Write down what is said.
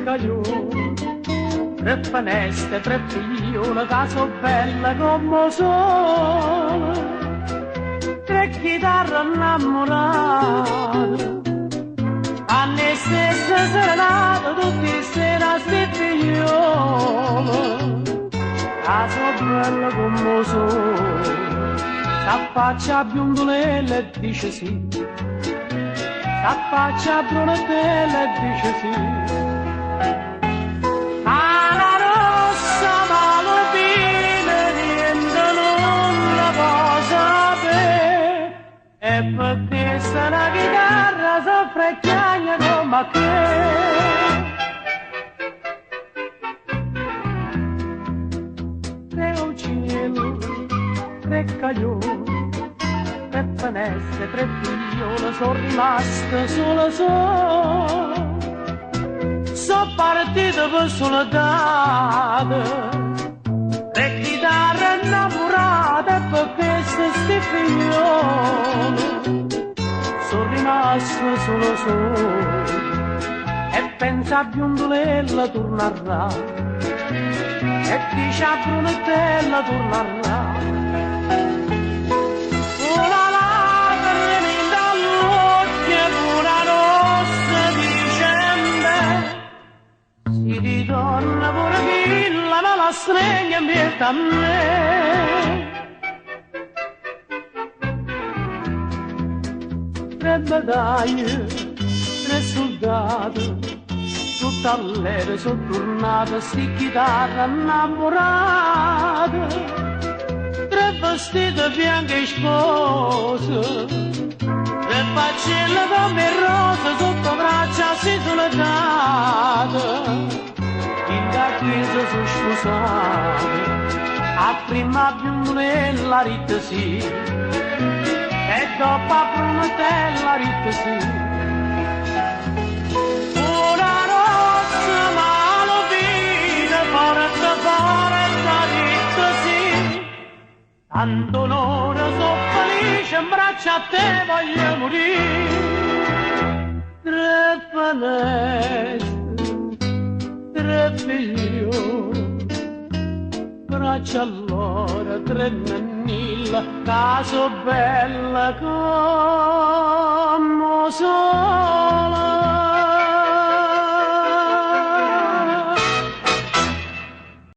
caglioni, tre finestre, tre figli, una casa bella come sole, tre chitarre innamorate, anni stesse serenate, tutti sera sti figlioli, casa bella come sole, s'affaccia a biondolella e dice sì, s'affaccia a brunatella e dice sì. Alla rossa malopina niente non la può sapere, e perché se la chitarra soffre e chiagna come a te. Tre uccelli, tre caglioni, tre finestre, tre figliole, sono rimaste sole sole. Sono partite per soledade, tre chitarre innamorate, per queste sti figliole sono rimaste sole sole. E pensa a biondolella tornerà, e dice a brunatella tornerà. Si ritorna pure villa, ma la stregna mieta a me. Tre medaglie, tre soldati, tutta all'era sono tornata, sti chitarra innamorata, tre vestiti bianche spose, tre faccelle come rose sotto braccia si soledate. In da chiesa sono sposate, a prima biondolella ritta sì, e dopo a brunatella ritta sì. Una rossa malopina, porta ritta sì, tanto onore sono felice, in braccia a te voglio morire. Tre finestre, tre figlioli, braccia all'ora, tre nannilla, casa bella come sola.